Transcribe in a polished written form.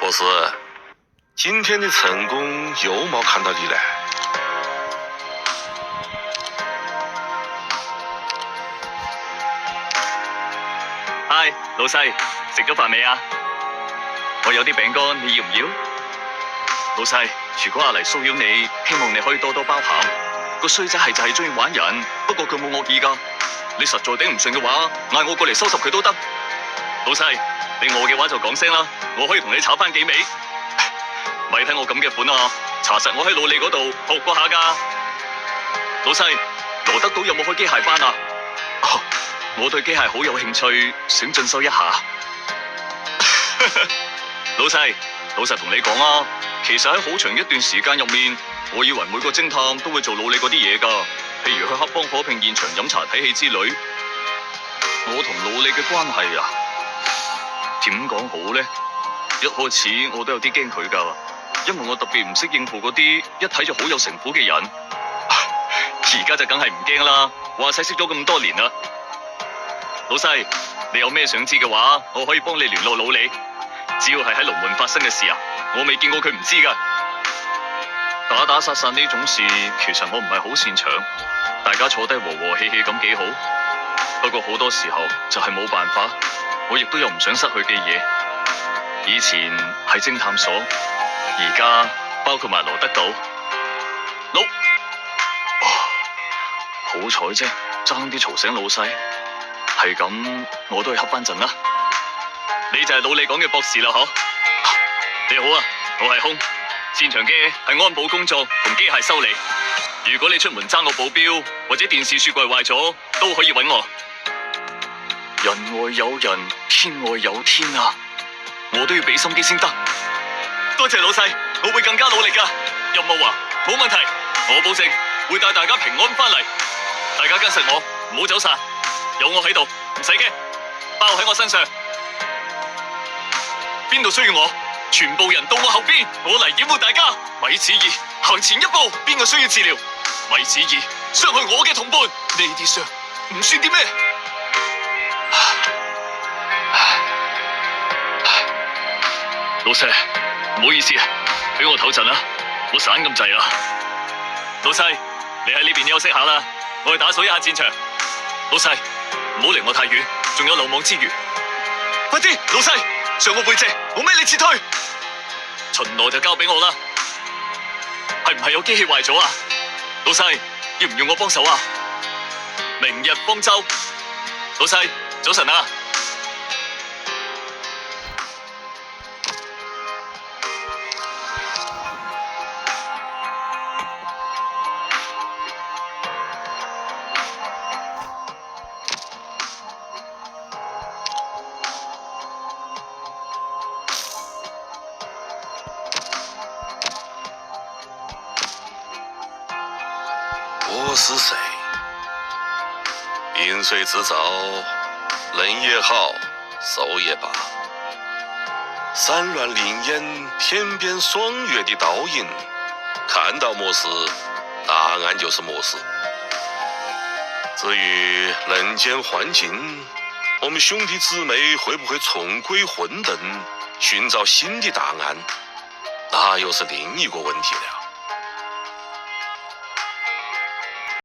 博士，今天的成功又冇看到你嘞。嗨，老細，食咗飯未啊？我有啲餅乾，你要唔要？老細，如果阿黎騷擾你，希望你可以多多包涵。個衰仔係就係中意玩人，不過佢冇惡意㗎。你實在頂唔順嘅話，嗌我過嚟收拾佢都得。老細，你餓嘅話就講聲啦，我可以同你炒翻幾味。咪睇我咁嘅款啊！查實我喺老李嗰度學過下㗎。老細，羅德島有冇開機械班啊？哦，我對機械好有興趣，想進修一下。老細，老實同你講啊，其實喺好長一段時間入面，我以為每個偵探都會做老李嗰啲嘢㗎，譬如去黑幫火拼現場飲茶睇戲之類。我同老李嘅關係啊，點講好呢？一開始我都有啲驚佢㗎，因為我特別唔識應付嗰啲一睇就好有城府嘅人。而家就梗係唔驚啦，話晒識咗咁多年啦。老細，你有咩想知嘅話，我可以幫你聯絡老李。只要係喺龍門發生嘅事啊，我未見過佢唔知㗎。打打殺殺呢種事，其實我唔係好擅長。大家坐低和和氣氣咁幾好。不過好多時候就係冇辦法，我亦都有唔想失去嘅嘢。以前係偵探所，而家包括埋羅德島。老，好彩啫，爭啲嘈醒老細。係咁，我都去瞌翻陣啦。你就係老李講嘅博士啦，嗬？你好啊，我係空，擅長嘅係安保工作同機械修理。如果你出門爭我保鏢，或者電視雪櫃壞咗，都可以揾我。人外有人，天外有天啊！我都要俾心機先得。多謝老細，我會更加努力噶。任務啊，冇問題，我保證會帶大家平安翻嚟。大家跟實我，唔好走散。有我喺度，唔使驚，包喺我身上。邊度需要我，全部人到我後邊，我嚟掩護大家。米子義，行前一步，邊個需要治療？米子義，傷害我嘅同伴，呢啲傷唔算啲咩。老細，唔好意思啊，俾我唞陣啦，我散咁滯啦。老細，你喺呢邊休息下啦，我去打掃一下戰場。老細，唔好離我太遠，仲有漏網之魚。快啲，老細，上我背脊，我孭你撤退。巡邏就交俾我啦。係唔係有機器壞咗啊？老細，要唔要我幫手啊？明日方舟。老細，早晨啊。我是谁？饮水之兆，人也好，兽也罢，散乱灵眼，天边双月的倒影，看到么事，答案就是么事。至于人间幻境，我们兄弟姊妹会不会重归混沌，寻找新的答案，那又是另一个问题了。